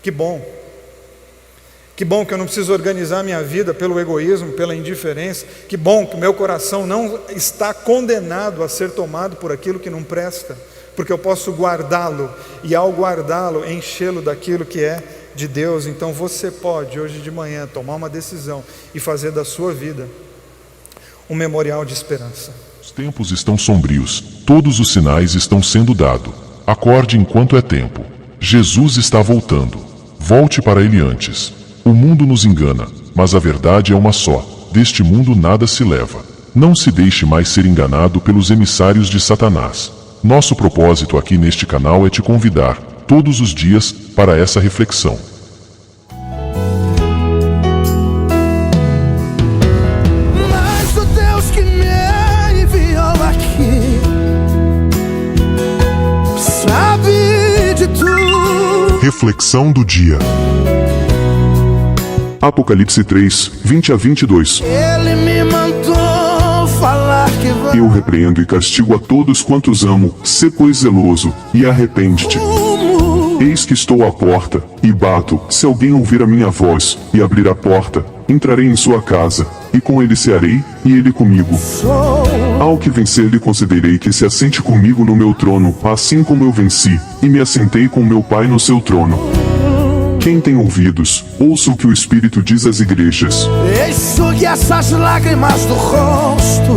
Que bom. Que bom que eu não preciso organizar minha vida pelo egoísmo, pela indiferença. Que bom que o meu coração não está condenado a ser tomado por aquilo que não presta, porque eu posso guardá-lo, e ao guardá-lo, enchê-lo daquilo que é de Deus. Então você pode, hoje de manhã, tomar uma decisão e fazer da sua vida um memorial de esperança. Os tempos estão sombrios, todos os sinais estão sendo dados. Acorde enquanto é tempo. Jesus está voltando. Volte para ele antes. O mundo nos engana, mas a verdade é uma só: deste mundo nada se leva. Não se deixe mais ser enganado pelos emissários de Satanás. Nosso propósito aqui neste canal é te convidar, todos os dias, para essa reflexão. Mas o Deus que me enviou aqui sabe de tudo. Reflexão do dia. Apocalipse 3, 20-22. Ele me mandou falar que vai. Eu repreendo e castigo a todos quantos amo. Sê pois zeloso, e arrepende-te. Eis que estou à porta, e bato. Se alguém ouvir a minha voz, e abrir a porta, entrarei em sua casa, e com ele cearei, e ele comigo. Ao que vencer lhe concederei que se assente comigo no meu trono, assim como eu venci, e me assentei com meu Pai no seu trono. Quem tem ouvidos, ouça o que o Espírito diz às igrejas. Enxugue essas lágrimas do rosto.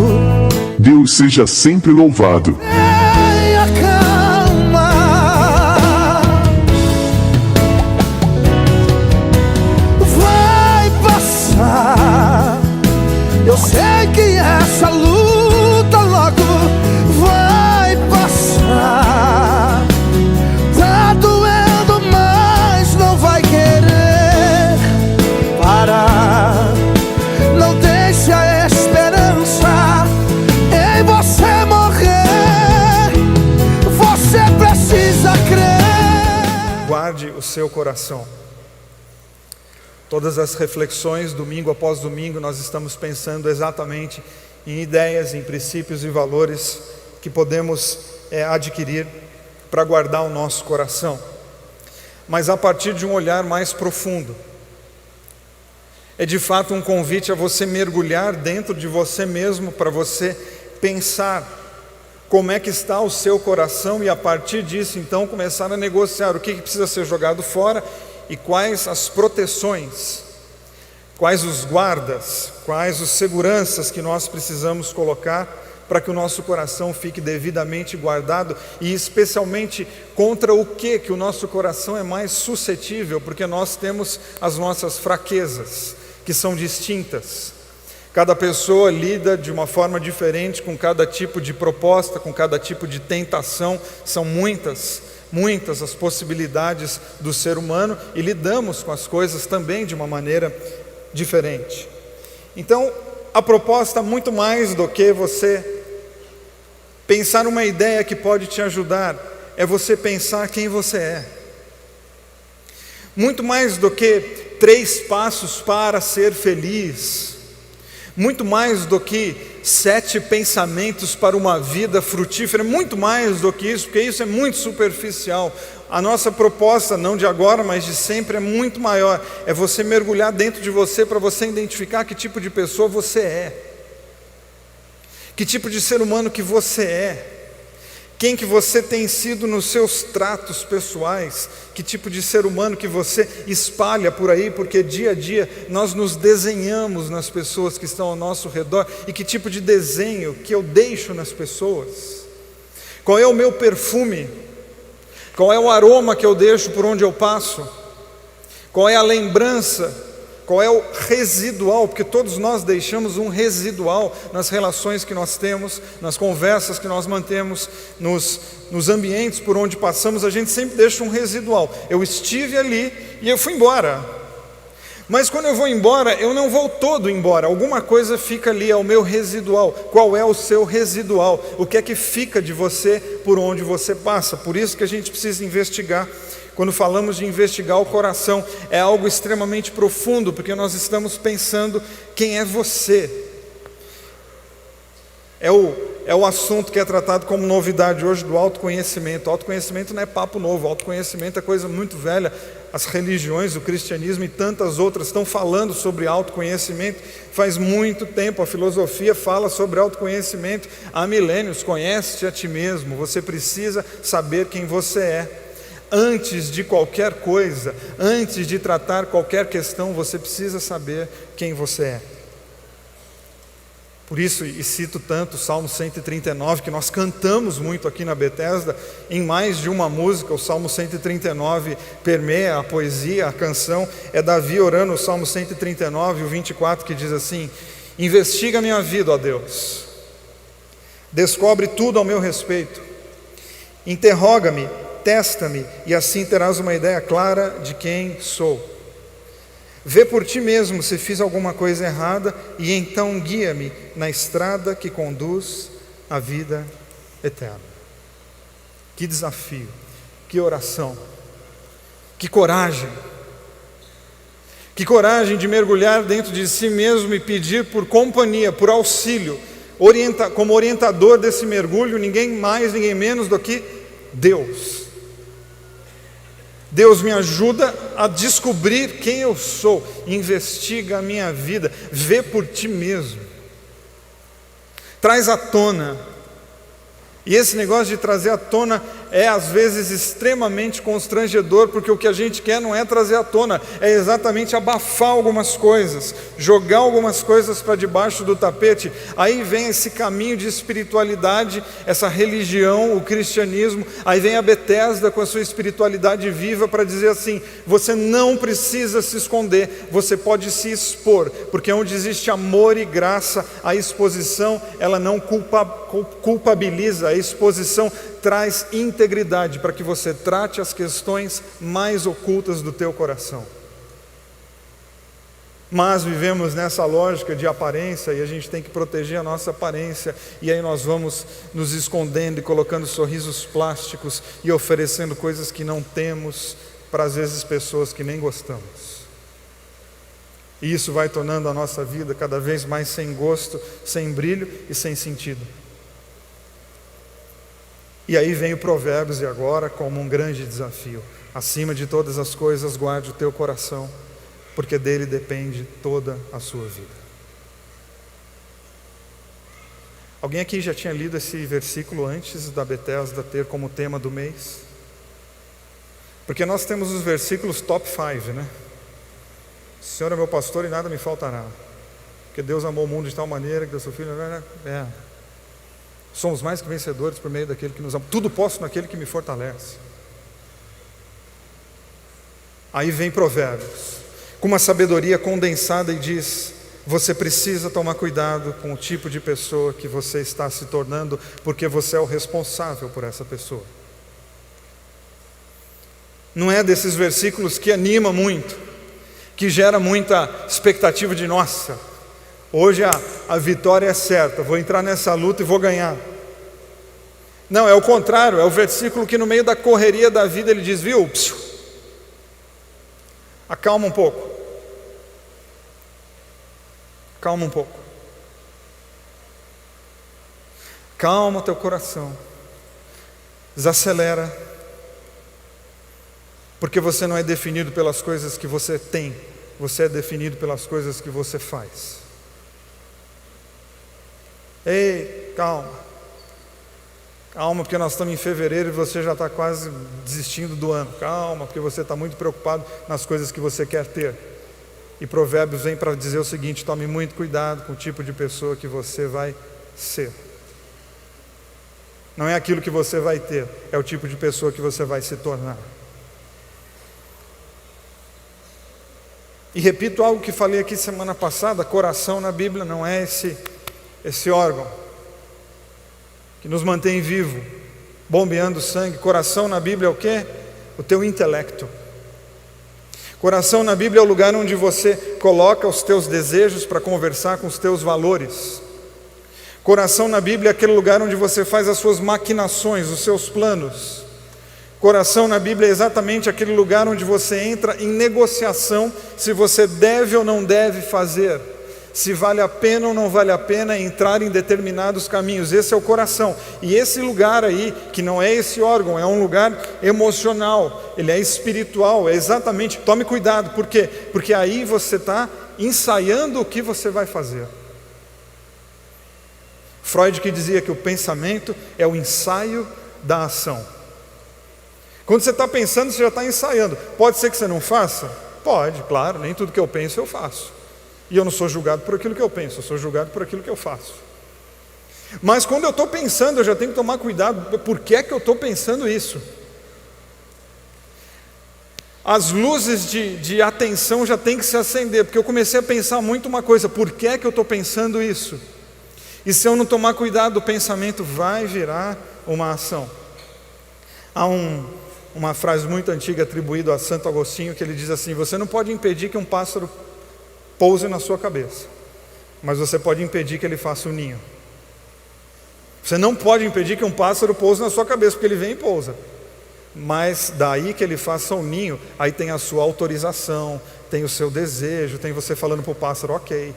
Deus seja sempre louvado. Tenha calma. Vai passar. Eu sei que essa luta logo vai passar. Tá doendo, mas não vai querer parar. Não deixe a esperança em você morrer. Você precisa crer. Guarde o seu coração. Todas as reflexões, domingo após domingo, nós estamos pensando exatamente em ideias, em princípios e valores que podemos adquirir para guardar o nosso coração, mas a partir de um olhar mais profundo. É de fato um convite a você mergulhar dentro de você mesmo, para você pensar como é que está o seu coração, e a partir disso então começar a negociar o que precisa ser jogado fora e quais as proteções, quais os guardas, quais os seguranças que nós precisamos colocar para que o nosso coração fique devidamente guardado, e especialmente contra o que o nosso coração é mais suscetível, porque nós temos as nossas fraquezas, que são distintas. Cada pessoa lida de uma forma diferente com cada tipo de proposta, com cada tipo de tentação. São muitas as possibilidades do ser humano, e lidamos com as coisas também de uma maneira diferente. Então, a proposta, muito mais do que você pensar uma ideia que pode te ajudar, é você pensar quem você é. Muito mais do que 3 passos para ser feliz, muito mais do que 7 pensamentos para uma vida frutífera, muito mais do que isso, porque isso é muito superficial. A nossa proposta, não de agora, mas de sempre, é muito maior. É você mergulhar dentro de você, para você identificar que tipo de pessoa você é, que tipo de ser humano que você é, quem que você tem sido nos seus tratos pessoais, que tipo de ser humano que você espalha por aí, porque dia a dia nós nos desenhamos nas pessoas que estão ao nosso redor, e que tipo de desenho que eu deixo nas pessoas. Qual é o meu perfume? Qual é o aroma que eu deixo por onde eu passo? Qual é a lembrança? Qual é o residual? Porque todos nós deixamos um residual nas relações que nós temos, nas conversas que nós mantemos, nos ambientes por onde passamos. A gente sempre deixa um residual. Eu estive ali e eu fui embora. Mas quando eu vou embora, eu não vou todo embora. Alguma coisa fica ali, é o meu residual. Qual é o seu residual? O que é que fica de você por onde você passa? Por isso que a gente precisa investigar. Quando falamos de investigar o coração, é algo extremamente profundo, porque nós estamos pensando quem é você. É o assunto que é tratado como novidade hoje do autoconhecimento. Autoconhecimento não é papo novo, autoconhecimento é coisa muito velha. as religiões, o cristianismo e tantas outras estão falando sobre autoconhecimento. Faz muito tempo a filosofia fala sobre autoconhecimento. Há milênios. Conhece-te a ti mesmo. Você precisa saber quem você é. Antes de qualquer coisa, antes de tratar qualquer questão, você precisa saber quem você é. Por isso, e cito tanto o Salmo 139, que nós cantamos muito aqui na Bethesda, em mais de uma música. O Salmo 139 permeia a poesia, a canção. É Davi orando o Salmo 139, o 24, que diz assim: investiga a minha vida, ó Deus, descobre tudo ao meu respeito, interroga-me, testa-me, e assim terás uma ideia clara de quem sou. Vê por ti mesmo se fiz alguma coisa errada, e então guia-me na estrada que conduz à vida eterna. Que desafio, que oração, que coragem de mergulhar dentro de si mesmo e pedir por companhia, por auxílio, como orientador desse mergulho, ninguém mais, ninguém menos do que Deus. Deus, me ajuda a descobrir quem eu sou, investiga a minha vida, vê por ti mesmo, traz à tona. E esse negócio de trazer à tona é às vezes extremamente constrangedor, porque o que a gente quer não é trazer à tona, é exatamente abafar algumas coisas, jogar algumas coisas para debaixo do tapete. Aí vem esse caminho de espiritualidade, essa religião, o cristianismo. Aí vem a Bethesda com a sua espiritualidade viva para dizer assim: você não precisa se esconder, você pode se expor, porque onde existe amor e graça, a exposição ela não culpabiliza, a exposição traz integridade para que você trate as questões mais ocultas do teu coração. Mas vivemos nessa lógica de aparência, e a gente tem que proteger a nossa aparência, e aí nós vamos nos escondendo e colocando sorrisos plásticos e oferecendo coisas que não temos para, às vezes, pessoas que nem gostamos. E isso vai tornando a nossa vida cada vez mais sem gosto, sem brilho e sem sentido. E aí vem o Provérbios, e agora como um grande desafio: acima de todas as coisas, guarde o teu coração, porque dele depende toda a sua vida. Alguém aqui já tinha lido esse versículo antes da Bethesda ter como tema do mês? Porque nós temos os versículos top 5, né? O Senhor é meu pastor e nada me faltará, porque Deus amou o mundo de tal maneira que deu seu filho. Somos mais que vencedores por meio daquele que nos ama. Tudo posso naquele que me fortalece. Aí vem Provérbios, com uma sabedoria condensada, e diz: você precisa tomar cuidado com o tipo de pessoa que você está se tornando, porque você é o responsável por essa pessoa. Não é desses versículos que anima muito, que gera muita expectativa de nossa, hoje a vitória é certa, vou entrar nessa luta e vou ganhar. Não, é o contrário, é o versículo que no meio da correria da vida ele diz: viu, acalma um pouco. Calma um pouco. Calma teu coração. Desacelera. Porque você não é definido pelas coisas que você tem, você é definido pelas coisas que você faz. Ei, calma. Calma, porque nós estamos em fevereiro e você já está quase desistindo do ano. Calma, porque você está muito preocupado nas coisas que você quer ter. E Provérbios vem para dizer o seguinte: tome muito cuidado com o tipo de pessoa que você vai ser. Não é aquilo que você vai ter, é o tipo de pessoa que você vai se tornar. E repito algo que falei aqui semana passada: coração na Bíblia não é esse órgão que nos mantém vivo, bombeando sangue. Coração na Bíblia é o quê? O teu intelecto. Coração na Bíblia é o lugar onde você coloca os teus desejos para conversar com os teus valores. Coração na Bíblia é aquele lugar onde você faz as suas maquinações, os seus planos. Coração na Bíblia é exatamente aquele lugar onde você entra em negociação se você deve ou não deve fazer. se vale a pena ou não vale a pena entrar em determinados caminhos. Esse é o coração. E esse lugar aí, que não é esse órgão, é um lugar emocional, ele é espiritual, é exatamente, tome cuidado, por quê? Porque aí você está ensaiando o que você vai fazer. Freud que dizia que o pensamento é o ensaio da ação. Quando você está pensando, você já está ensaiando. Pode ser que você não faça? Pode, claro, nem tudo que eu penso eu faço. E eu não sou julgado por aquilo que eu penso, eu sou julgado por aquilo que eu faço. Mas quando eu estou pensando, eu já tenho que tomar cuidado, por que é que eu estou pensando isso? As luzes de atenção já tem que se acender, porque eu comecei a pensar muito uma coisa, por que é que eu estou pensando isso? E se eu não tomar cuidado, o pensamento vai virar uma ação. Há uma frase muito antiga atribuída a Santo Agostinho, que ele diz assim: você não pode impedir que um pássaro pouse na sua cabeça, mas você pode impedir que ele faça um ninho. Você não pode impedir que um pássaro pouse na sua cabeça, porque ele vem e pousa. Mas daí que ele faça um ninho, aí tem a sua autorização, tem o seu desejo, tem você falando para o pássaro, ok.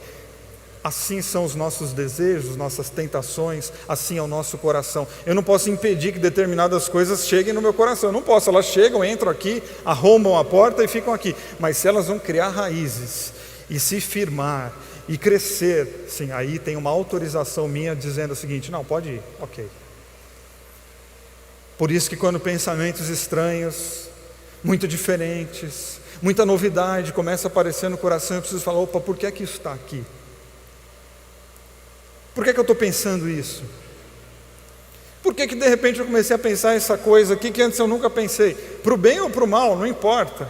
Assim são os nossos desejos, nossas tentações, assim é o nosso coração. Eu não posso impedir que determinadas coisas cheguem no meu coração, eu não posso, elas chegam, entram aqui, arrombam a porta e ficam aqui. Mas se elas vão criar raízes e se firmar e crescer, sim, aí tem uma autorização minha dizendo o seguinte: não, pode ir, ok. Por isso que quando pensamentos estranhos, muito diferentes, muita novidade começa a aparecer no coração, eu preciso falar: opa, por que é que isso está aqui? Por que é que eu estou pensando isso? Por que de repente eu comecei a pensar essa coisa aqui que antes eu nunca pensei? Para o bem ou para o mal, não importa.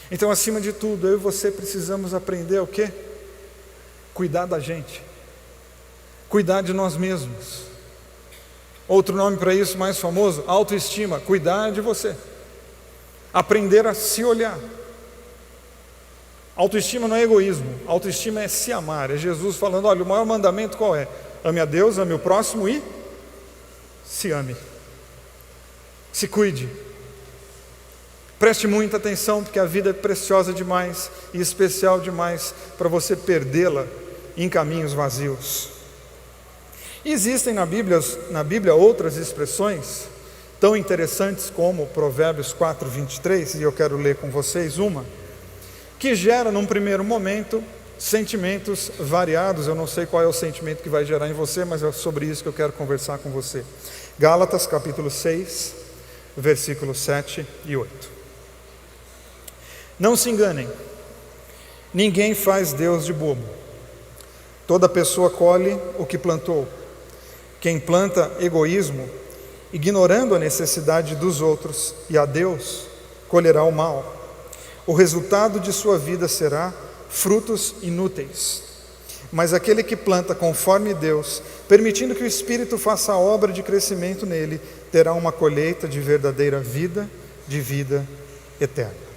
Então, acima de tudo, eu e você precisamos aprender o quê? Cuidar da gente. Cuidar de nós mesmos. Outro nome para isso mais famoso, autoestima. Cuidar de você. Aprender a se olhar. Autoestima não é egoísmo, autoestima é se amar. É Jesus falando: olha, o maior mandamento qual é? Ame a Deus, ame o próximo e se ame. Se cuide. Preste muita atenção, porque a vida é preciosa demais e especial demais para você perdê-la em caminhos vazios. Existem na Bíblia outras expressões tão interessantes como Provérbios 4:23, e eu quero ler com vocês uma, que gera num primeiro momento sentimentos variados. Eu não sei qual é o sentimento que vai gerar em você, mas é sobre isso que eu quero conversar com você. Gálatas capítulo 6, versículos 7 e 8. Não se enganem, ninguém faz Deus de bobo. Toda pessoa colhe o que plantou. Quem planta egoísmo, ignorando a necessidade dos outros e a Deus, colherá o mal. O resultado de sua vida será frutos inúteis. Mas aquele que planta conforme Deus, permitindo que o Espírito faça a obra de crescimento nele, terá uma colheita de verdadeira vida, de vida eterna.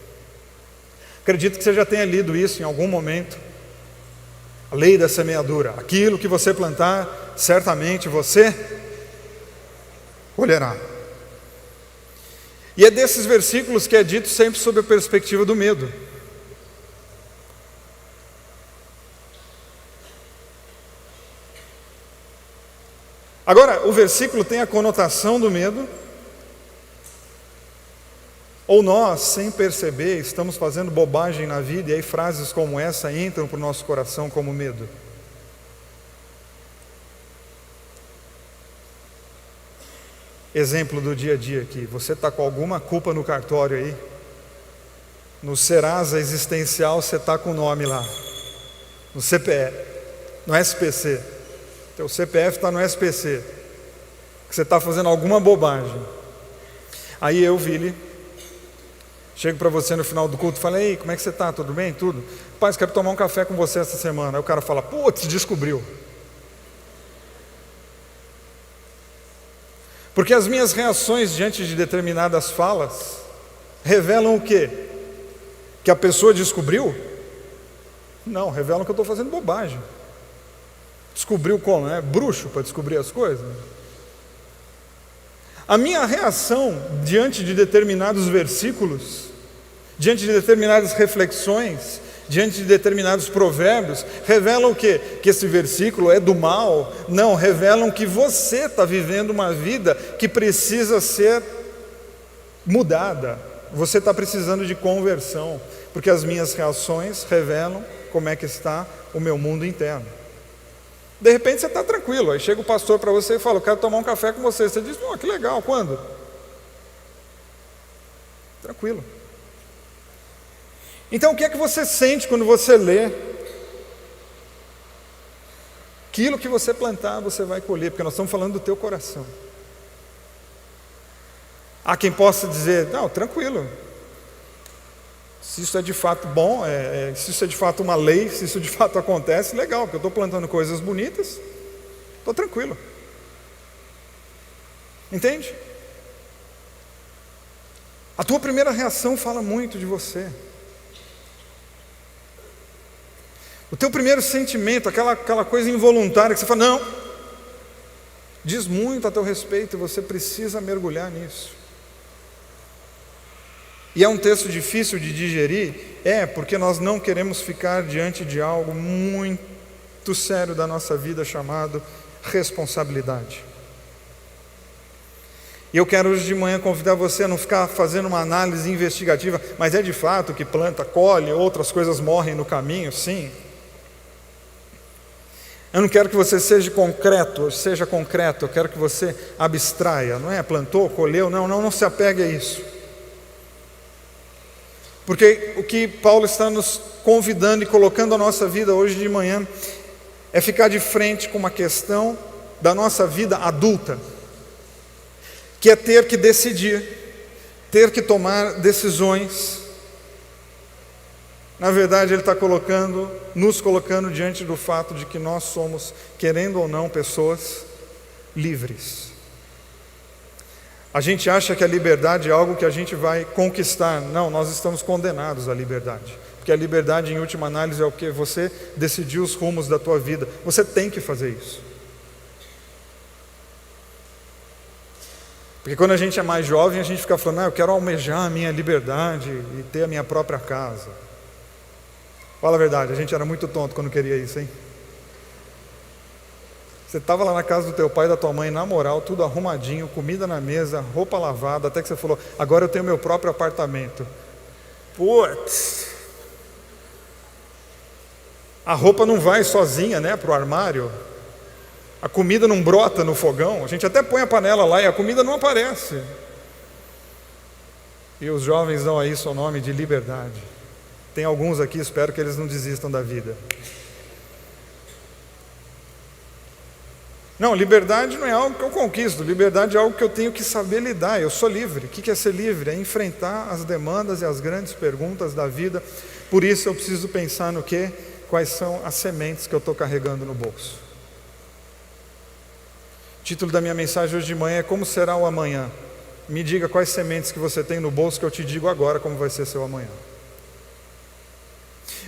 Acredito que você já tenha lido isso em algum momento. A lei da semeadura. Aquilo que você plantar, certamente você colherá. E é desses versículos que é dito sempre sob a perspectiva do medo. Agora, o versículo tem a conotação do medo, ou nós, sem perceber, estamos fazendo bobagem na vida, e aí frases como essa entram para o nosso coração como medo. Exemplo do dia a dia aqui: você está com alguma culpa no cartório aí, no Serasa Existencial você está com o nome lá, no CPF, no SPC, teu CPF está no SPC, que você está fazendo alguma bobagem. Aí eu, Vili, chego para você no final do culto e falo: ei, como é que você está? Tudo bem? Tudo? Pai, quero tomar um café com você essa semana. Aí o cara fala: putz, descobriu. Porque as minhas reações diante de determinadas falas revelam o quê? Que a pessoa descobriu? Não, revelam que eu estou fazendo bobagem. Descobriu como? É bruxo para descobrir as coisas? A minha reação diante de determinados versículos, diante de determinadas reflexões, diante de determinados provérbios, revelam o quê? Que esse versículo é do mal? Não, revelam que você está vivendo uma vida que precisa ser mudada. Você está precisando de conversão, porque as minhas reações revelam como é que está o meu mundo interno. De repente você está tranquilo, aí chega o pastor para você e fala: eu quero tomar um café com você. Você diz: oh, que legal, quando? Tranquilo. Então o que é que você sente quando você lê? Aquilo que você plantar, você vai colher, porque nós estamos falando do teu coração. Há quem possa dizer: não, tranquilo, se isso é de fato bom, se isso é de fato uma lei, se isso de fato acontece, legal, porque eu estou plantando coisas bonitas, estou tranquilo. Entende? A tua primeira reação fala muito de você. O teu primeiro sentimento, aquela coisa involuntária que você fala: não, diz muito a teu respeito e você precisa mergulhar nisso. E é um texto difícil de digerir, porque nós não queremos ficar diante de algo muito sério da nossa vida chamado responsabilidade. E eu quero hoje de manhã convidar você a não ficar fazendo uma análise investigativa, mas é de fato que planta, colhe, outras coisas morrem no caminho, sim. Eu não quero que você seja concreto, eu quero que você abstraia, não é? Plantou, colheu, não se apegue a isso. Porque o que Paulo está nos convidando e colocando a nossa vida hoje de manhã é ficar de frente com uma questão da nossa vida adulta, que é ter que decidir, ter que tomar decisões. Na verdade, ele está nos colocando diante do fato de que nós somos, querendo ou não, pessoas livres. A gente acha que a liberdade é algo que a gente vai conquistar. Não, nós estamos condenados à liberdade. Porque a liberdade, em última análise, é o que? Você decidir os rumos da tua vida. Você tem que fazer isso. Porque quando a gente é mais jovem, a gente fica falando: eu quero almejar a minha liberdade e ter a minha própria casa. Fala a verdade, a gente era muito tonto quando queria isso, hein? Você estava lá na casa do teu pai e da tua mãe, na moral, tudo arrumadinho, comida na mesa, roupa lavada, até que você falou: agora eu tenho meu próprio apartamento. Putz! A roupa não vai sozinha, né, para o armário. A comida não brota no fogão. A gente até põe a panela lá e a comida não aparece. E os jovens dão a isso o nome de liberdade. Tem alguns aqui, espero que eles não desistam da vida. Não, liberdade não é algo que eu conquisto, liberdade é algo que eu tenho que saber lidar. Eu sou livre. O que é ser livre? É enfrentar as demandas e as grandes perguntas da vida. Por isso eu preciso pensar no quê? Quais são as sementes que eu estou carregando no bolso. O título da minha mensagem hoje de manhã é: como será o amanhã? Me diga quais sementes que você tem no bolso, que eu te digo agora como vai ser seu amanhã.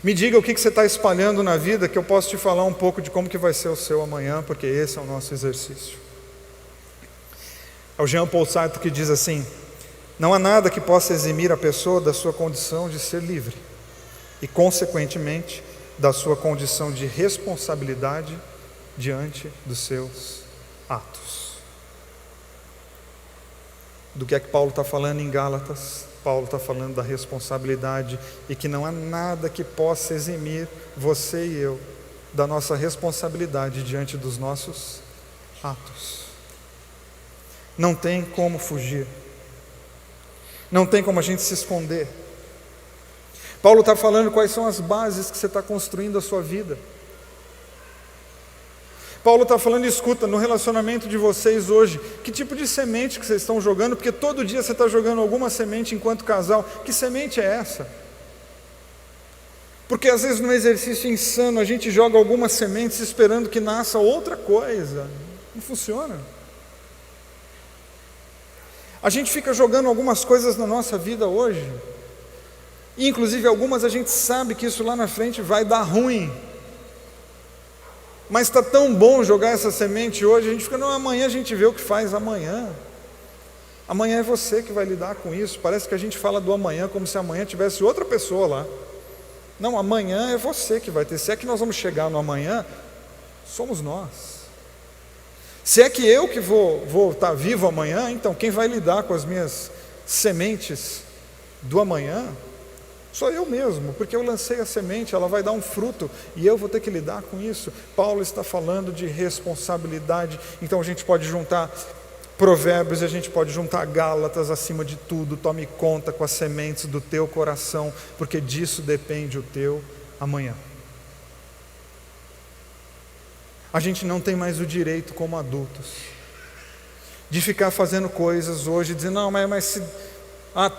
Me diga o que você está espalhando na vida, que eu posso te falar um pouco de como que vai ser o seu amanhã, porque esse é o nosso exercício. É o Jean Paul Sartre que diz assim: não há nada que possa eximir a pessoa da sua condição de ser livre e, consequentemente, da sua condição de responsabilidade diante dos seus atos. Do que é que Paulo está falando em Gálatas? Paulo está falando da responsabilidade e que não há nada que possa eximir você e eu da nossa responsabilidade diante dos nossos atos. Não tem como fugir. Não tem como a gente se esconder. Paulo está falando quais são as bases que você está construindo a sua vida. Paulo está falando: escuta, no relacionamento de vocês hoje, que tipo de semente que vocês estão jogando? Porque todo dia você está jogando alguma semente enquanto casal. Que semente é essa? Porque às vezes no exercício insano a gente joga algumas sementes esperando que nasça outra coisa. Não funciona. A gente fica jogando algumas coisas na nossa vida hoje, e inclusive algumas a gente sabe que isso lá na frente vai dar ruim. Mas está tão bom jogar essa semente hoje, a gente fica: não, amanhã a gente vê o que faz amanhã. Amanhã é você que vai lidar com isso. Parece que a gente fala do amanhã como se amanhã tivesse outra pessoa lá. Não, amanhã é você que vai ter. Se é que nós vamos chegar no amanhã, somos nós. Se é que eu que vou estar vivo amanhã, então quem vai lidar com as minhas sementes do amanhã sou eu mesmo, porque eu lancei a semente, ela vai dar um fruto e eu vou ter que lidar com isso. Paulo está falando de responsabilidade, então a gente pode juntar Provérbios, a gente pode juntar Gálatas, acima de tudo, tome conta com as sementes do teu coração, porque disso depende o teu amanhã. A gente não tem mais o direito como adultos de ficar fazendo coisas hoje, dizendo, não, mas se...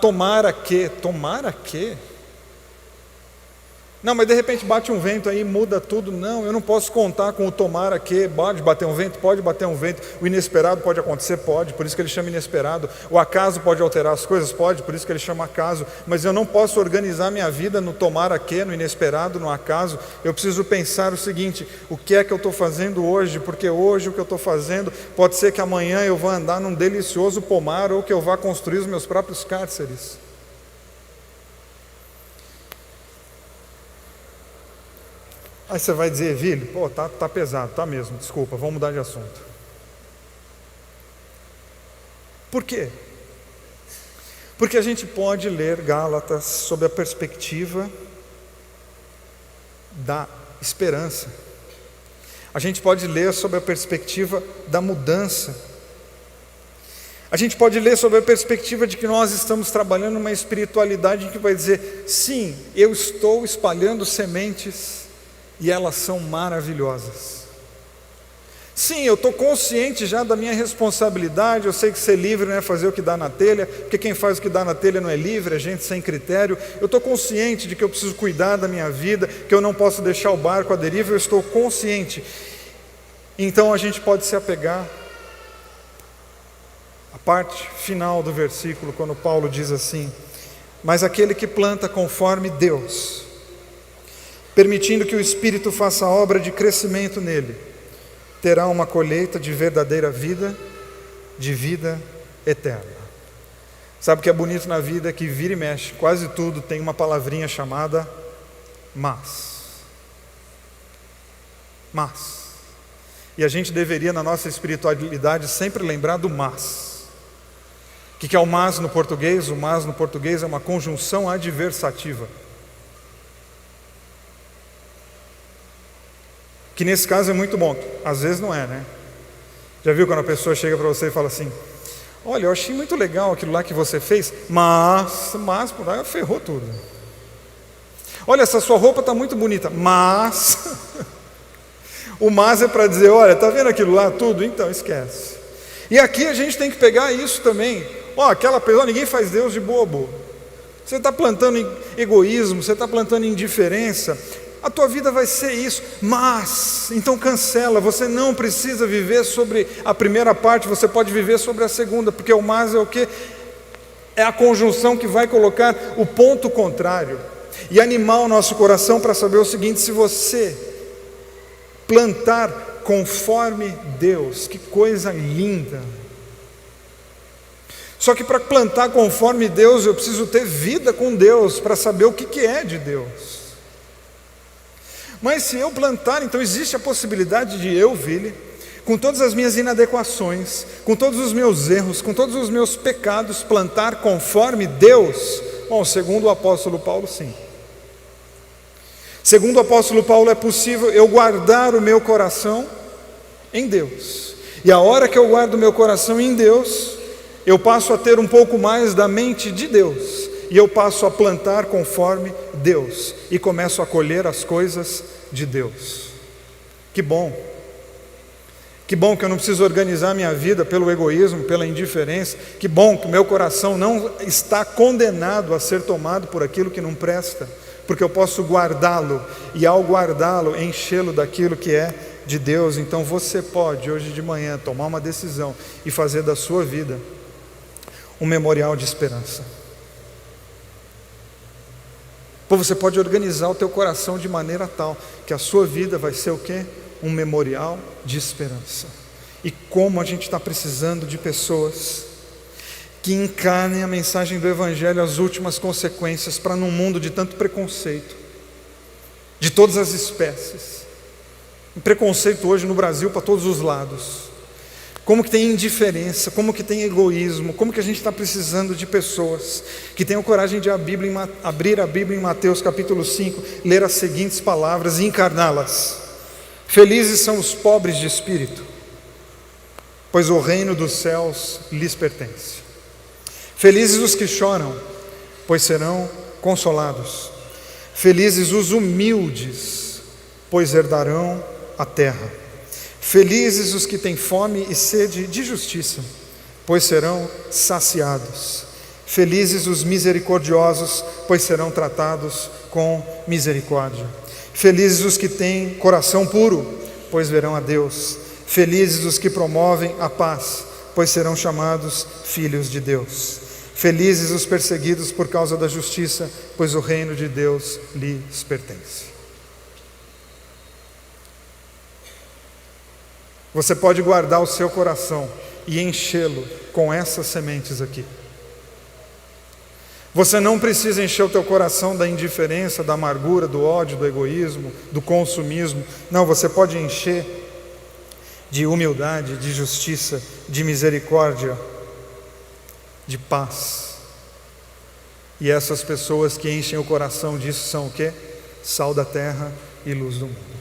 tomara que... Não, mas de repente bate um vento aí, muda tudo. Não, eu não posso contar com o tomara que. Pode bater um vento? Pode bater um vento. O inesperado pode acontecer? Pode, por isso que ele chama inesperado. O acaso pode alterar as coisas? Pode, por isso que ele chama acaso. Mas eu não posso organizar minha vida no tomara que, no inesperado, no acaso. Eu preciso pensar o seguinte, o que é que eu estou fazendo hoje? Porque hoje o que eu estou fazendo, pode ser que amanhã eu vá andar num delicioso pomar ou que eu vá construir os meus próprios cárceres. Aí você vai dizer, Vili, pô, tá pesado, tá mesmo, desculpa, vamos mudar de assunto. Por quê? Porque a gente pode ler Gálatas sob a perspectiva da esperança. A gente pode ler sob a perspectiva da mudança. A gente pode ler sob a perspectiva de que nós estamos trabalhando uma espiritualidade que vai dizer, sim, eu estou espalhando sementes e elas são maravilhosas. Sim, eu estou consciente já da minha responsabilidade. Eu sei que ser livre não é fazer o que dá na telha, porque quem faz o que dá na telha não é livre, é gente sem critério. Eu estou consciente de que eu preciso cuidar da minha vida, que eu não posso deixar o barco à deriva. Eu estou consciente. Então a gente pode se apegar à parte final do versículo, quando Paulo diz assim, mas aquele que planta conforme Deus, permitindo que o Espírito faça obra de crescimento nele, terá uma colheita de verdadeira vida, de vida eterna. Sabe o que é bonito na vida? Que vira e mexe, quase tudo tem uma palavrinha chamada mas. Mas. E a gente deveria, na nossa espiritualidade, sempre lembrar do mas. O que é o mas no português? O mas no português é uma conjunção adversativa, que nesse caso é muito bom, às vezes não é, né? Já viu quando a pessoa chega para você e fala assim, olha, eu achei muito legal aquilo lá que você fez, mas por aí ferrou tudo. Olha, essa sua roupa está muito bonita, mas... o mas é para dizer, olha, está vendo aquilo lá tudo? Então esquece. E aqui a gente tem que pegar isso também. Aquela pessoa, ninguém faz Deus de bobo. Você está plantando egoísmo, você está plantando indiferença, a tua vida vai ser isso, mas, então cancela, você não precisa viver sobre a primeira parte, você pode viver sobre a segunda, porque o mas é o quê? É a conjunção que vai colocar o ponto contrário, e animar o nosso coração para saber o seguinte, se você plantar conforme Deus, que coisa linda, só que para plantar conforme Deus, eu preciso ter vida com Deus, para saber o que é de Deus. Mas se eu plantar, então existe a possibilidade de eu, Vili, com todas as minhas inadequações, com todos os meus erros, com todos os meus pecados, plantar conforme Deus? Bom, segundo o apóstolo Paulo, sim. Segundo o apóstolo Paulo, é possível eu guardar o meu coração em Deus. E a hora que eu guardo o meu coração em Deus, eu passo a ter um pouco mais da mente de Deus. E eu passo a plantar conforme Deus, e começo a colher as coisas de Deus. Que bom que eu não preciso organizar minha vida pelo egoísmo, pela indiferença. Que bom que o meu coração não está condenado a ser tomado por aquilo que não presta, porque eu posso guardá-lo, e ao guardá-lo, enchê-lo daquilo que é de Deus. Então você pode, hoje de manhã, tomar uma decisão e fazer da sua vida um memorial de esperança. Você pode organizar o teu coração de maneira tal que a sua vida vai ser o quê? Um memorial de esperança. E como a gente está precisando de pessoas que encarnem a mensagem do Evangelho, as últimas consequências, para num mundo de tanto preconceito, de todas as espécies. Um preconceito hoje no Brasil para todos os lados. Como que tem indiferença, como que tem egoísmo, como que a gente está precisando de pessoas que tenham coragem de abrir a Bíblia em Mateus capítulo 5, ler as seguintes palavras e encarná-las. Felizes são os pobres de espírito, pois o reino dos céus lhes pertence. Felizes os que choram, pois serão consolados. Felizes os humildes, pois herdarão a terra. Felizes os que têm fome e sede de justiça, pois serão saciados. Felizes os misericordiosos, pois serão tratados com misericórdia. Felizes os que têm coração puro, pois verão a Deus. Felizes os que promovem a paz, pois serão chamados filhos de Deus. Felizes os perseguidos por causa da justiça, pois o reino de Deus lhes pertence. Você pode guardar o seu coração e enchê-lo com essas sementes aqui. Você não precisa encher o teu coração da indiferença, da amargura, do ódio, do egoísmo, do consumismo. Não, você pode encher de humildade, de justiça, de misericórdia, de paz. E essas pessoas que enchem o coração disso são o quê? Sal da terra e luz do mundo.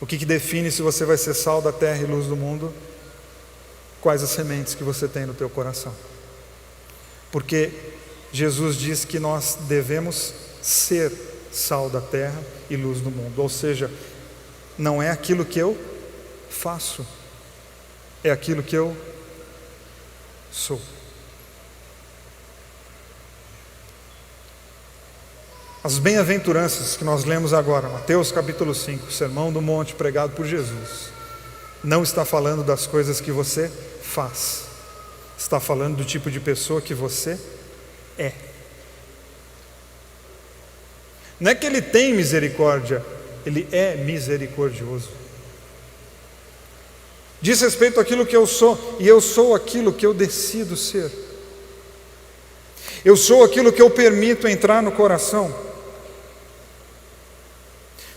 O que define se você vai ser sal da terra e luz do mundo? Quais as sementes que você tem no teu coração? Porque Jesus diz que nós devemos ser sal da terra e luz do mundo. Ou seja, não é aquilo que eu faço, é aquilo que eu sou. As bem-aventuranças que nós lemos agora, Mateus capítulo 5, Sermão do Monte pregado por Jesus, não está falando das coisas que você faz, está falando do tipo de pessoa que você é. Não é que ele tem misericórdia, ele é misericordioso. Diz respeito àquilo que eu sou, e eu sou aquilo que eu decido ser. Eu sou aquilo que eu permito entrar no coração.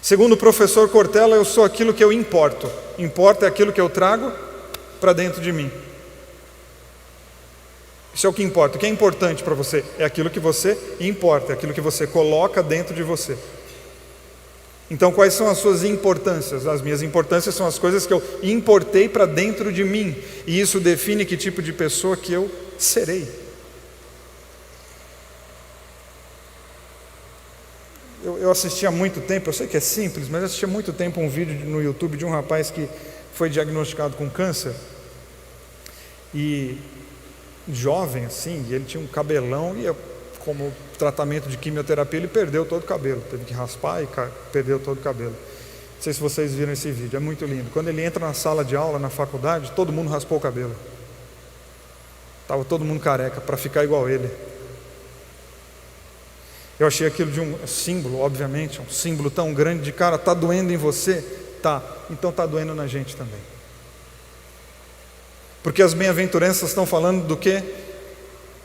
Segundo o professor Cortella, eu sou aquilo que eu importo. Importa é aquilo que eu trago para dentro de mim. Isso é o que importa. O que é importante para você é aquilo que você importa, é aquilo que você coloca dentro de você. Então, quais são as suas importâncias? As minhas importâncias são as coisas que eu importei para dentro de mim. E isso define que tipo de pessoa que eu serei. Eu assisti há muito tempo, eu sei que é simples, mas eu assisti há muito tempo um vídeo no YouTube de um rapaz que foi diagnosticado com câncer. E jovem assim, e ele tinha um cabelão e como tratamento de quimioterapia ele perdeu todo o cabelo. Teve que raspar e perdeu todo o cabelo. Não sei se vocês viram esse vídeo, é muito lindo. Quando ele entra na sala de aula, na faculdade, todo mundo raspou o cabelo. Estava todo mundo careca para ficar igual ele. Eu achei aquilo de um símbolo, obviamente, um símbolo tão grande de cara, está doendo em você? Tá, então está doendo na gente também. Porque as bem-aventuranças estão falando do quê?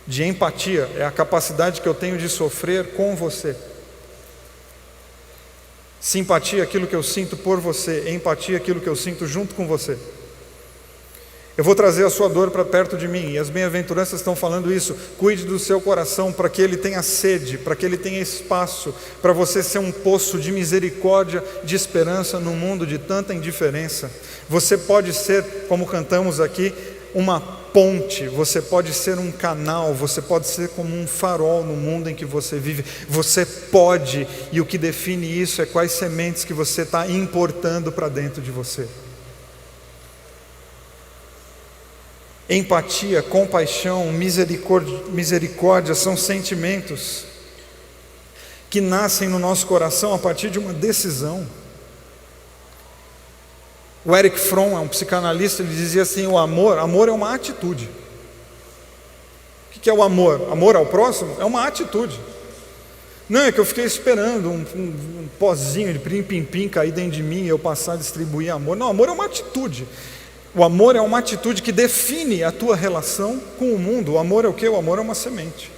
De empatia, é a capacidade que eu tenho de sofrer com você. Simpatia é aquilo que eu sinto por você, empatia é aquilo que eu sinto junto com você. Eu vou trazer a sua dor para perto de mim, e as bem-aventuranças estão falando isso. Cuide do seu coração para que ele tenha sede, para que ele tenha espaço, para você ser um poço de misericórdia, de esperança num mundo de tanta indiferença. Você pode ser, como cantamos aqui, uma ponte, você pode ser um canal, você pode ser como um farol no mundo em que você vive. Você pode, e o que define isso é quais sementes que você está importando para dentro de você. Empatia, compaixão, misericórdia são sentimentos que nascem no nosso coração a partir de uma decisão. O Erich Fromm é um psicanalista, ele dizia assim: o amor é uma atitude. O que é o amor? Amor ao próximo é uma atitude. Não, é que eu fiquei esperando um pozinho de pim-pim-pim cair dentro de mim e eu passar a distribuir amor. Não, amor é uma atitude. O amor é uma atitude que define a tua relação com o mundo. O amor é o quê? O amor é uma semente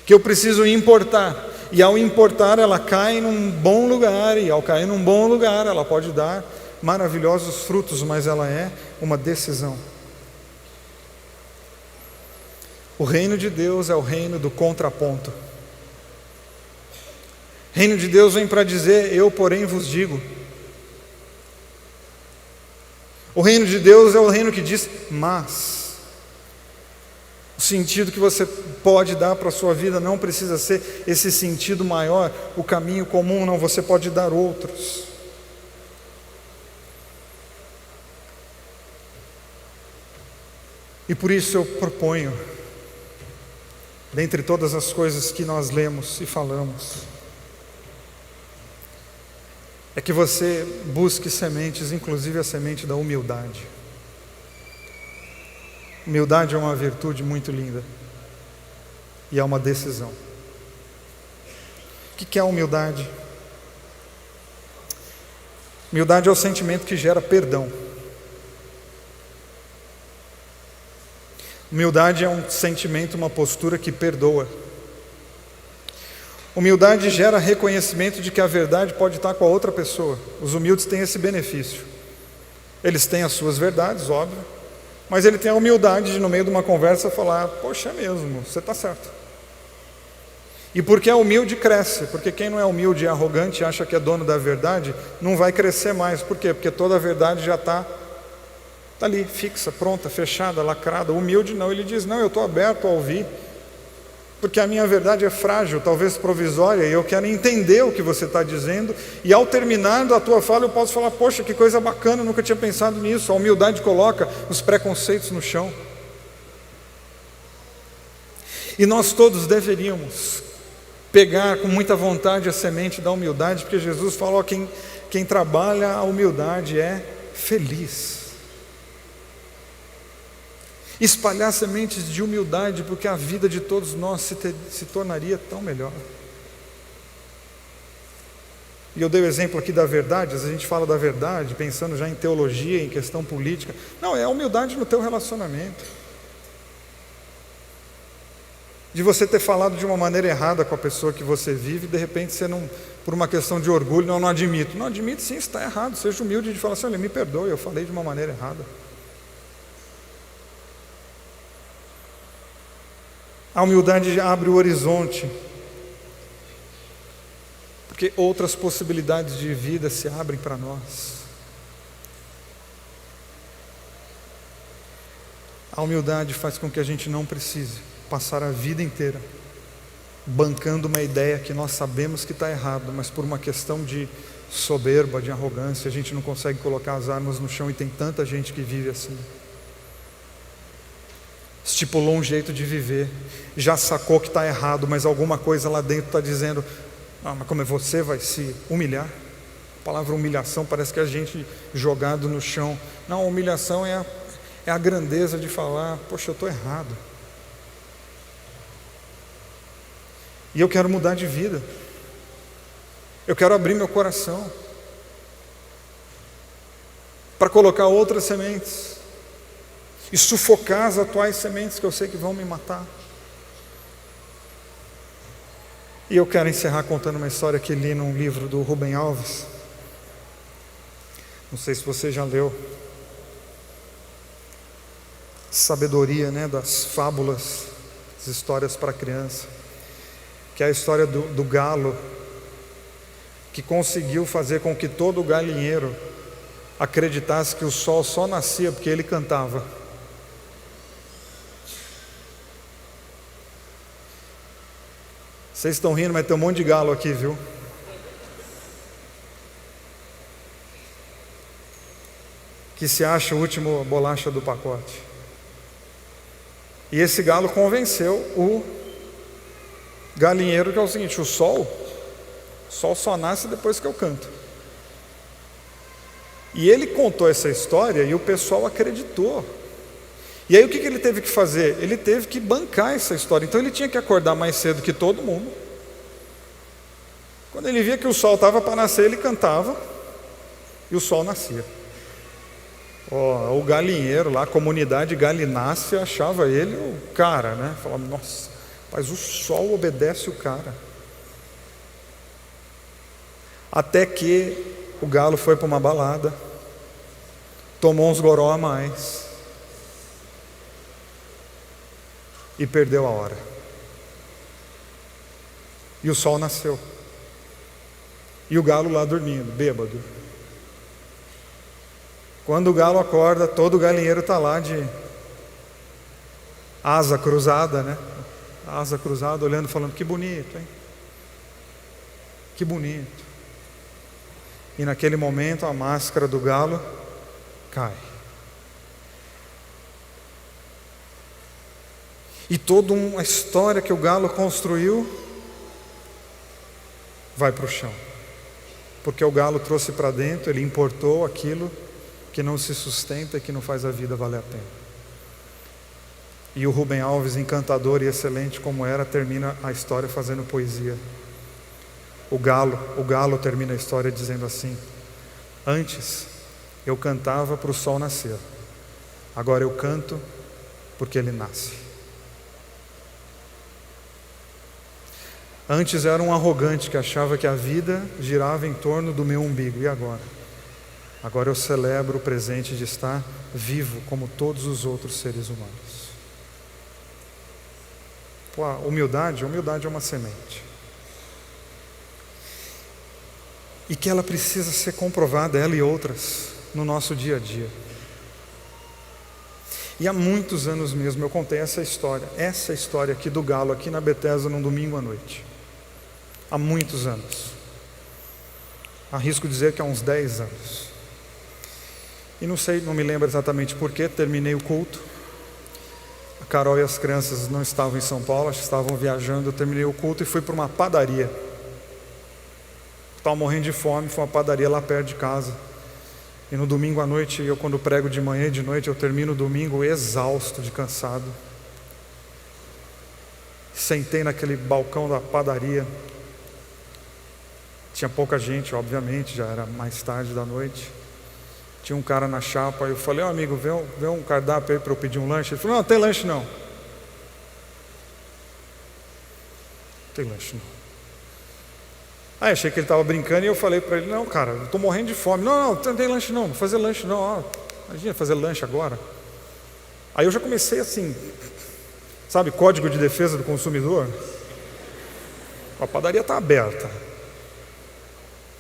que eu preciso importar. e ao importar ela cai num bom lugar, e ao cair num bom lugar ela pode dar maravilhosos frutos, mas ela é uma decisão. O reino de Deus é o reino do contraponto. O reino de Deus vem para dizer: eu porém vos digo. O reino de Deus é o reino que diz mas. O sentido que você pode dar para a sua vida não precisa ser esse sentido maior, o caminho comum, não, você pode dar outros. E por isso eu proponho, dentre todas as coisas que nós lemos e falamos, é que você busque sementes, inclusive a semente da humildade. Humildade é uma virtude muito linda e é uma decisão. O que é a humildade? Humildade é o sentimento que gera perdão. Humildade é um sentimento, uma postura que perdoa. Humildade gera reconhecimento de que a verdade pode estar com a outra pessoa. Os humildes têm esse benefício. Eles têm as suas verdades, óbvio, mas ele tem a humildade de, no meio de uma conversa, falar: poxa, é mesmo, você está certo. E porque é humilde, cresce. Porque quem não é humilde e arrogante, acha que é dono da verdade, não vai crescer mais. Por quê? Porque toda a verdade já está ali, fixa, pronta, fechada, lacrada. O humilde não, ele diz: não, eu estou aberto a ouvir, porque a minha verdade é frágil, talvez provisória, e eu quero entender o que você está dizendo, e ao terminar da tua fala eu posso falar: poxa, que coisa bacana, eu nunca tinha pensado nisso. A humildade coloca os preconceitos no chão. E nós todos deveríamos pegar com muita vontade a semente da humildade, porque Jesus falou: quem trabalha a humildade é feliz. Espalhar sementes de humildade, porque a vida de todos nós se tornaria tão melhor. E eu dei o exemplo aqui da verdade. Às vezes a gente fala da verdade pensando já em teologia, em questão política. Não, é a humildade no teu relacionamento. De você ter falado de uma maneira errada com a pessoa que você vive, e de repente você não, por uma questão de orgulho, não admito. Não admito, sim, está errado. Seja humilde de falar assim: olha, me perdoe, eu falei de uma maneira errada. A humildade abre o horizonte, porque outras possibilidades de vida se abrem para nós. A humildade faz com que a gente não precise passar a vida inteira bancando uma ideia que nós sabemos que está errada, mas por uma questão de soberba, de arrogância, a gente não consegue colocar as armas no chão, e tem tanta gente que vive assim. Estipulou um jeito de viver, já sacou que está errado, mas alguma coisa lá dentro está dizendo: ah, mas como é, você vai se humilhar? A palavra humilhação parece que é a gente jogado no chão. Não, a humilhação é a grandeza de falar: poxa, eu estou errado. E eu quero mudar de vida. Eu quero abrir meu coração para colocar outras sementes e sufocar as atuais sementes que eu sei que vão me matar. E eu quero encerrar contando uma história que li num livro do Rubem Alves. Não sei se você já leu. Sabedoria, né, das fábulas, as histórias para criança. Que é a história do galo que conseguiu fazer com que todo galinheiro acreditasse que o sol só nascia porque ele cantava. Vocês estão rindo, mas tem um monte de galo aqui, viu? Que se acha o último bolacha do pacote. E esse galo convenceu o galinheiro que é o seguinte: o sol só nasce depois que eu canto. E ele contou essa história e o pessoal acreditou. E aí o que ele teve que fazer? Ele teve que bancar essa história. Então ele tinha que acordar mais cedo que todo mundo. Quando ele via que o sol estava para nascer, ele cantava e o sol nascia. O galinheiro lá, a comunidade galinácea, achava ele o cara, né? Falava: nossa, mas o sol obedece o cara. Até que o galo foi para uma balada, tomou uns goró a mais e perdeu a hora. E o sol nasceu. E o galo lá dormindo, bêbado. Quando o galo acorda, todo galinheiro está lá de asa cruzada, né? Asa cruzada, olhando, falando: que bonito, hein? Que bonito. E naquele momento a máscara do galo cai. E toda uma história que o galo construiu vai para o chão. Porque o galo trouxe para dentro, ele importou aquilo que não se sustenta e que não faz a vida valer a pena. E o Rubem Alves, encantador e excelente como era, termina a história fazendo poesia. O galo termina a história dizendo assim: antes eu cantava para o sol nascer, agora eu canto porque ele nasce. Antes era um arrogante que achava que a vida girava em torno do meu umbigo, e agora? Agora eu celebro o presente de estar vivo como todos os outros seres humanos. Pô, a humildade é uma semente. E que ela precisa ser comprovada, ela e outras, no nosso dia a dia. E há muitos anos mesmo eu contei essa história aqui do galo, aqui na Bethesda, num domingo à noite. Há muitos anos. Arrisco dizer que há uns 10 anos. E não me lembro exatamente porquê, terminei o culto. A Carol e as crianças não estavam em São Paulo, acho que estavam viajando. Eu terminei o culto e fui para uma padaria. Estava morrendo de fome, foi uma padaria lá perto de casa. E no domingo à noite, eu quando prego de manhã e de noite, eu termino o domingo exausto, de cansado. Sentei naquele balcão da padaria. Tinha pouca gente, obviamente, já era mais tarde da noite. Tinha um cara na chapa, eu falei: ó, amigo, vê um cardápio aí para eu pedir um lanche. Ele falou: não tem lanche não. Não tem lanche não. Aí achei que ele estava brincando e eu falei para ele: não, cara, eu estou morrendo de fome. Não tem lanche não, vou fazer lanche não. Ó, imagina fazer lanche agora. Aí eu já comecei assim, sabe, Código de Defesa do Consumidor? A padaria está aberta.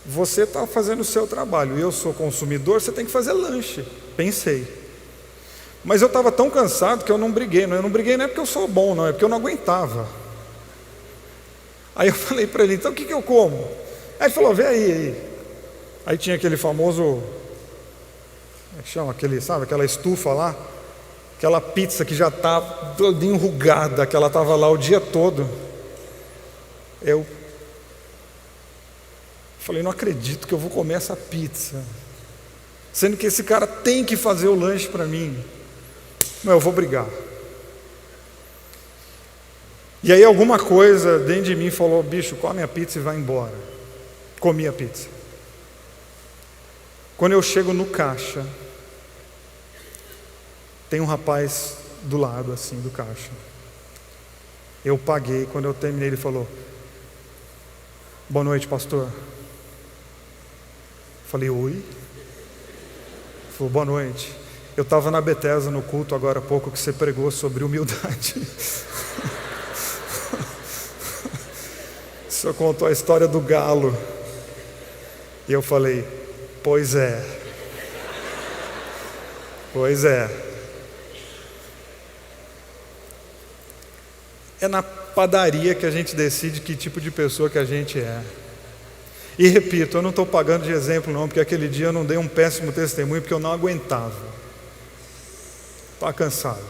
Você está fazendo o seu trabalho, eu sou consumidor, você tem que fazer lanche. Pensei. Mas eu estava tão cansado que eu não briguei. Eu não briguei não é porque eu sou bom, não, é porque eu não aguentava. Aí eu falei para ele: então o que eu como? Aí ele falou: vê aí. Aí tinha aquele famoso, como é que chama? Sabe, aquela estufa lá, aquela pizza que já está toda enrugada, que ela estava lá o dia todo. Eu falei: não acredito que eu vou comer essa pizza, sendo que esse cara tem que fazer o lanche para mim. Não, eu vou brigar. E aí alguma coisa dentro de mim falou: bicho, come a pizza e vai embora. Comi a pizza. Quando eu chego no caixa, tem um rapaz do lado assim do caixa. Eu paguei, quando eu terminei ele falou: boa noite, pastor. Falei: oi. Ele falou: boa noite. Eu estava na Bethesda no culto agora há pouco que você pregou sobre humildade. O senhor contou a história do galo. E eu falei: pois é. Pois é. É na padaria que a gente decide que tipo de pessoa que a gente é. E repito, eu não estou pagando de exemplo não, porque aquele dia eu não dei um péssimo testemunho, porque eu não aguentava. Estava cansado.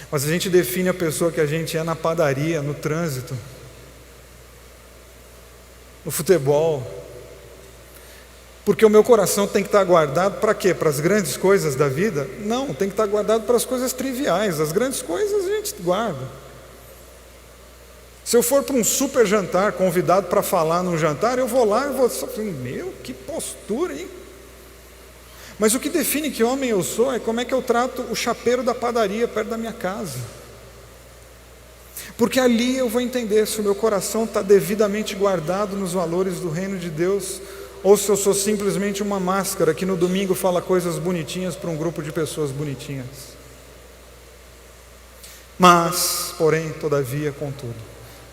Mas a gente define a pessoa que a gente é na padaria, no trânsito, no futebol. Porque o meu coração tem que estar guardado para quê? Para as grandes coisas da vida? Não, tem que estar guardado para as coisas triviais. As grandes coisas a gente guarda. Se eu for para um super jantar, convidado para falar num jantar, eu vou lá e vou assim: meu, que postura, hein? Mas o que define que homem eu sou é como é que eu trato o chapeiro da padaria perto da minha casa. Porque ali eu vou entender se o meu coração está devidamente guardado nos valores do reino de Deus, ou se eu sou simplesmente uma máscara que no domingo fala coisas bonitinhas para um grupo de pessoas bonitinhas. Mas, porém, todavia, contudo,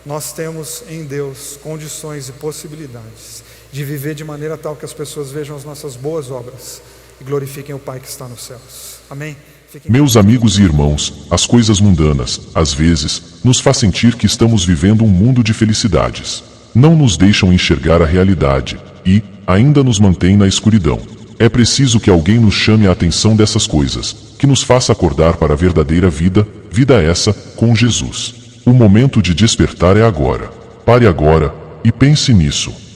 nós temos em Deus condições e possibilidades de viver de maneira tal que as pessoas vejam as nossas boas obras e glorifiquem o Pai que está nos céus. Amém? Meus amigos e irmãos, as coisas mundanas, às vezes, nos faz sentir que estamos vivendo um mundo de felicidades. Não nos deixam enxergar a realidade e ainda nos mantêm na escuridão. É preciso que alguém nos chame a atenção dessas coisas, que nos faça acordar para a verdadeira vida, vida essa, com Jesus. O momento de despertar é agora. Pare agora e pense nisso.